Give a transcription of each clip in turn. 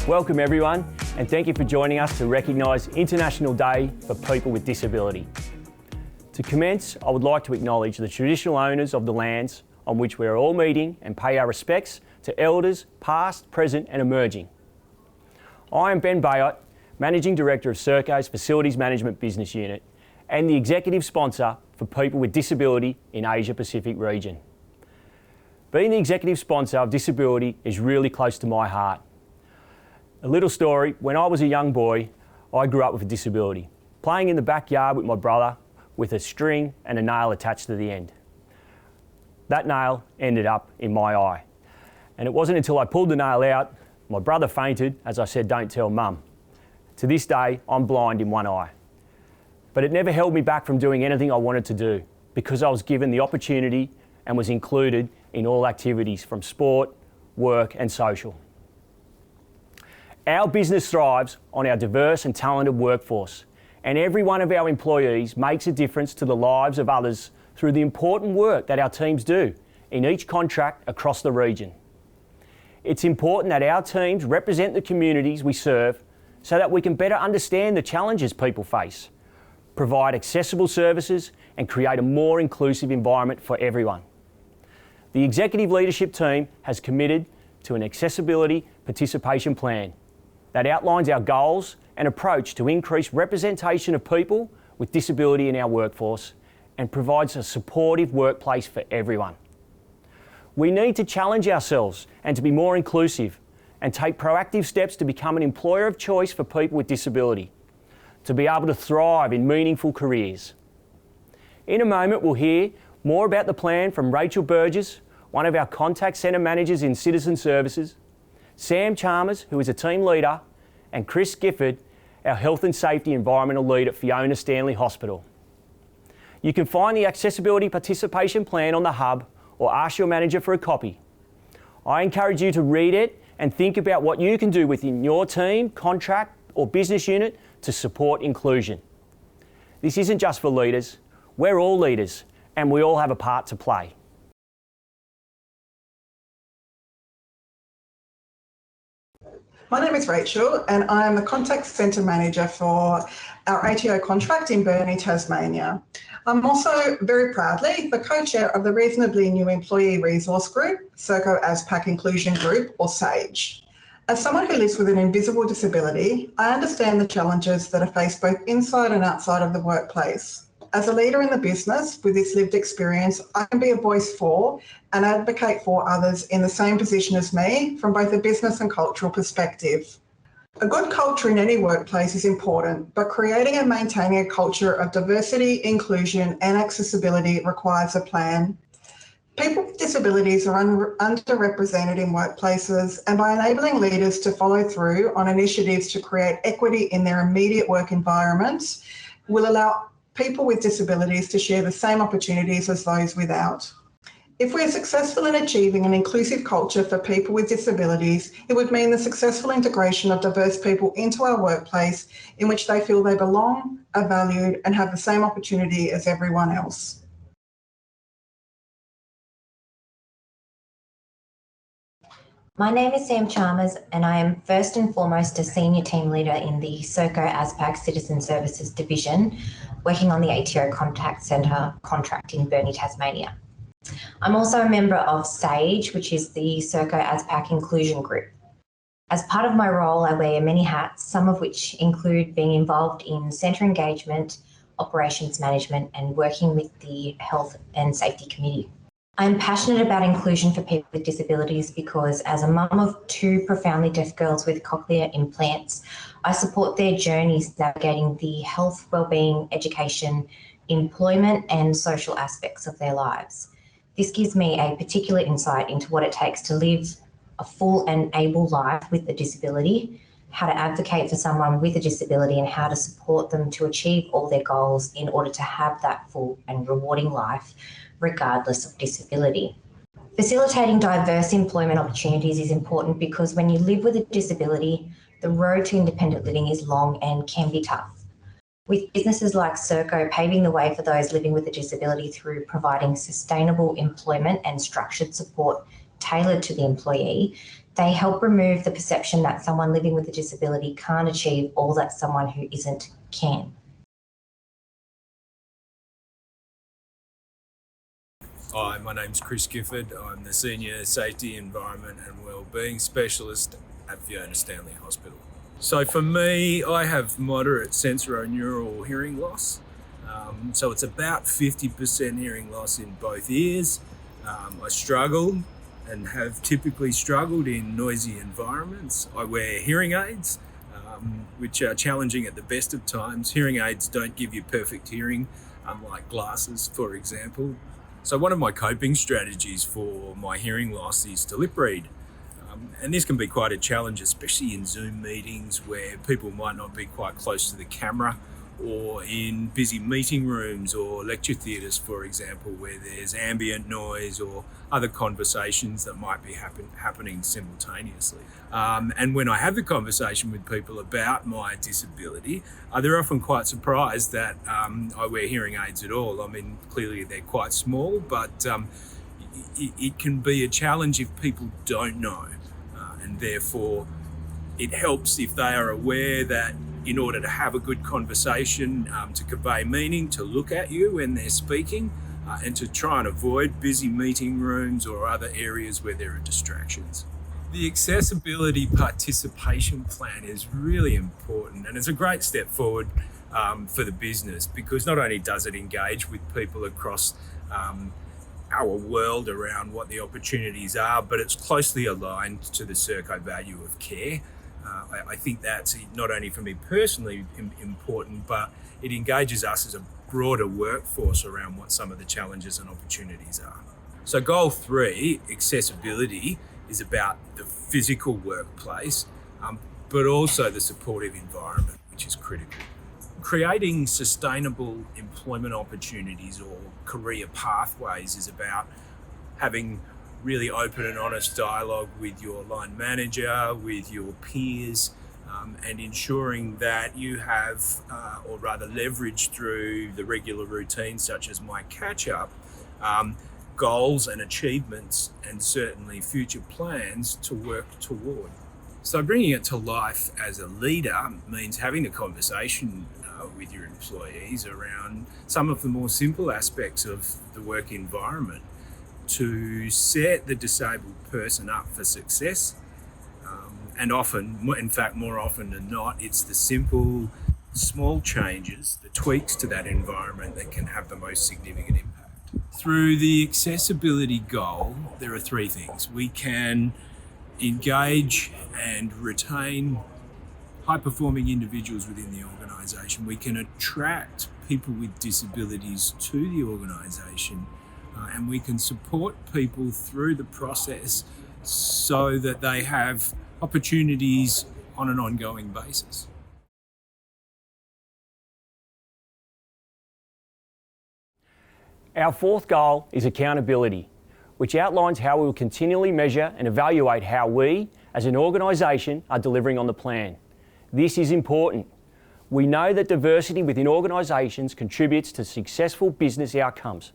Welcome everyone, and thank you for joining us to recognise International Day for People with Disability. To commence, I would like to acknowledge the traditional owners of the lands on which we are all meeting and pay our respects to elders past, present and emerging. I am Ben Bayot, Managing Director of Serco's Facilities Management Business Unit and the Executive Sponsor for People with Disability in Asia Pacific region. Being the Executive Sponsor of Disability is really close to my heart. A little story, when I was a young boy, I grew up with a disability, playing in the backyard with my brother with a string and a nail attached to the end. That nail ended up in my eye. And it wasn't until I pulled the nail out, my brother fainted as I said, "Don't tell Mum." To this day, I'm blind in one eye. But it never held me back from doing anything I wanted to do because I was given the opportunity and was included in all activities from sport, work and social. Our business thrives on our diverse and talented workforce, and every one of our employees makes a difference to the lives of others through the important work that our teams do in each contract across the region. It's important that our teams represent the communities we serve so that we can better understand the challenges people face, provide accessible services and create a more inclusive environment for everyone. The executive leadership team has committed to an accessibility participation plan that outlines our goals and approach to increase representation of people with disability in our workforce and provides a supportive workplace for everyone. We need to challenge ourselves and to be more inclusive and take proactive steps to become an employer of choice for people with disability, to be able to thrive in meaningful careers. In a moment, we'll hear more about the plan from Rachel Burgess, one of our contact centre managers in Citizen Services, Sam Chalmers, who is a team leader, and Chris Gifford, our Health and Safety Environmental Lead at Fiona Stanley Hospital. You can find the Accessibility Participation Plan on the Hub or ask your manager for a copy. I encourage you to read it and think about what you can do within your team, contract or business unit to support inclusion. This isn't just for leaders, we're all leaders and we all have a part to play. My name is Rachel and I am the Contact Centre Manager for our ATO contract in Burnie, Tasmania. I'm also very proudly the co-chair of the reasonably new employee resource group, Serco AsPac Inclusion Group, or SAGE. As someone who lives with an invisible disability, I understand the challenges that are faced both inside and outside of the workplace. As a leader in the business with this lived experience, I can be a voice for and advocate for others in the same position as me from both a business and cultural perspective. A good culture in any workplace is important, but creating and maintaining a culture of diversity, inclusion and accessibility requires a plan. People with disabilities are underrepresented in workplaces, and by enabling leaders to follow through on initiatives to create equity in their immediate work environments will allow people with disabilities to share the same opportunities as those without. If we are successful in achieving an inclusive culture for people with disabilities, it would mean the successful integration of diverse people into our workplace in which they feel they belong, are valued and have the same opportunity as everyone else. My name is Sam Chalmers and I am first and foremost a senior team leader in the Serco AsPac Citizen Services Division, working on the ATO Contact Centre contract in Burnie, Tasmania. I'm also a member of SAGE, which is the Serco AsPac Inclusion Group. As part of my role, I wear many hats, some of which include being involved in centre engagement, operations management and working with the Health and Safety Committee. I'm passionate about inclusion for people with disabilities because as a mum of two profoundly deaf girls with cochlear implants, I support their journeys navigating the health, wellbeing, education, employment and social aspects of their lives. This gives me a particular insight into what it takes to live a full and able life with a disability, how to advocate for someone with a disability and how to support them to achieve all their goals in order to have that full and rewarding life regardless of disability. Facilitating diverse employment opportunities is important because when you live with a disability, the road to independent living is long and can be tough. With businesses like Serco paving the way for those living with a disability through providing sustainable employment and structured support tailored to the employee, they help remove the perception that someone living with a disability can't achieve all that someone who isn't can. Hi, my name's Chris Gifford. I'm the Senior Safety, Environment and Wellbeing Specialist at Fiona Stanley Hospital. So for me, I have moderate sensorineural hearing loss. So it's about 50% hearing loss in both ears. I struggle and have typically struggled in noisy environments. I wear hearing aids, which are challenging at the best of times. Hearing aids don't give you perfect hearing, unlike glasses, for example. So one of my coping strategies for my hearing loss is to lip read. And this can be quite a challenge, especially in Zoom meetings where people might not be quite close to the camera, or in busy meeting rooms or lecture theatres, for example, where there's ambient noise or other conversations that might be happening simultaneously. And when I have the conversation with people about my disability, they're often quite surprised that I wear hearing aids at all. I mean, clearly they're quite small, but it can be a challenge if people don't know. And therefore, it helps if they are aware that in order to have a good conversation, to convey meaning, to look at you when they're speaking, and to try and avoid busy meeting rooms or other areas where there are distractions. The accessibility participation plan is really important, and it's a great step forward for the business, because not only does it engage with people across our world around what the opportunities are, but it's closely aligned to the Serco value of care. I think that's not only for me personally important, but it engages us as a broader workforce around what some of the challenges and opportunities are. So goal 3, accessibility, is about the physical workplace, but also the supportive environment, which is critical. Creating sustainable employment opportunities or career pathways is about having really open and honest dialogue with your line manager, with your peers, and ensuring that you have, or rather leverage through the regular routines such as my catch-up, goals and achievements and certainly future plans to work toward. So bringing it to life as a leader means having a conversation with your employees around some of the more simple aspects of the work environment to set the disabled person up for success. And often, in fact, more often than not, it's the simple, small changes, the tweaks to that environment that can have the most significant impact. Through the accessibility goal, there are 3 things. We can engage and retain high-performing individuals within the organisation. We can attract people with disabilities to the organisation, and we can support people through the process so that they have opportunities on an ongoing basis. Our 4th goal is accountability, which outlines how we will continually measure and evaluate how we, as an organisation, are delivering on the plan. This is important. We know that diversity within organisations contributes to successful business outcomes,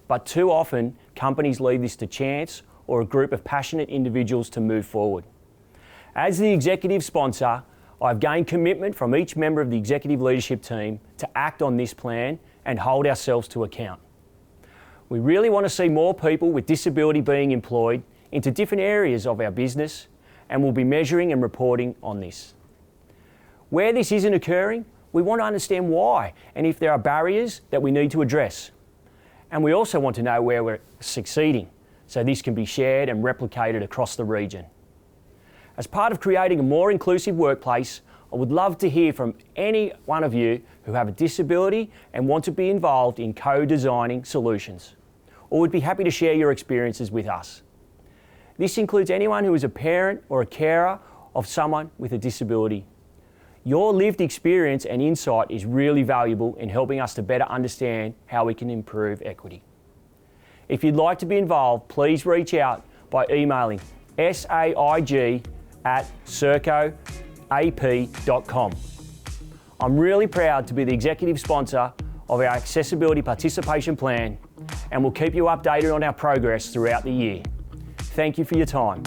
but too often companies leave this to chance or a group of passionate individuals to move forward. As the executive sponsor, I've gained commitment from each member of the executive leadership team to act on this plan and hold ourselves to account. We really want to see more people with disability being employed into different areas of our business, and we'll be measuring and reporting on this. Where this isn't occurring, we want to understand why and if there are barriers that we need to address. And we also want to know where we're succeeding, so this can be shared and replicated across the region. As part of creating a more inclusive workplace, I would love to hear from any one of you who have a disability and want to be involved in co-designing solutions, or would be happy to share your experiences with us. This includes anyone who is a parent or a carer of someone with a disability. Your lived experience and insight is really valuable in helping us to better understand how we can improve equity. If you'd like to be involved, please reach out by emailing saig@sercoap.com. I'm really proud to be the executive sponsor of our Accessibility Participation Plan, and we'll keep you updated on our progress throughout the year. Thank you for your time.